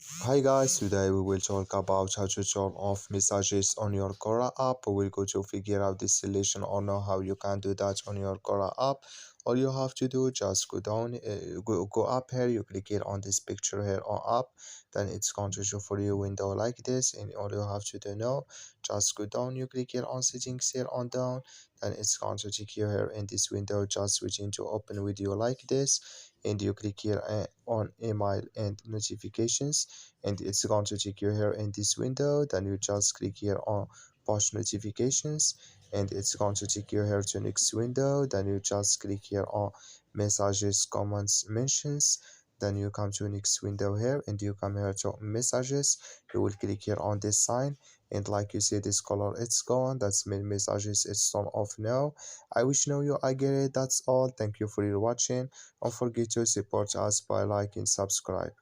Hi guys, today we will talk about how to turn off messages on your Quora app. We'll go to figure out this solution or know how you can do that on your Quora app. All you have to do, just go down, go up here, you click here on this picture here on app, then it's going to show for you window like this, and all you have to do now, just go down, you click here on settings here on down, then it's going to take you here in this window, just switching to open video like this, and you click here on email and notifications, and it's going to take you here in this window. Then you just click here on push notifications, and it's going to take you here to next window. Then you just click here on messages, comments, mentions. Then you come to next window here, and you come here to messages. You will click here on this sign, and like you see this color, it's gone. That's mean messages, it's turned off now. I wish know you I get it. That's all. Thank you for your watching. Don't forget to support us by liking, subscribe.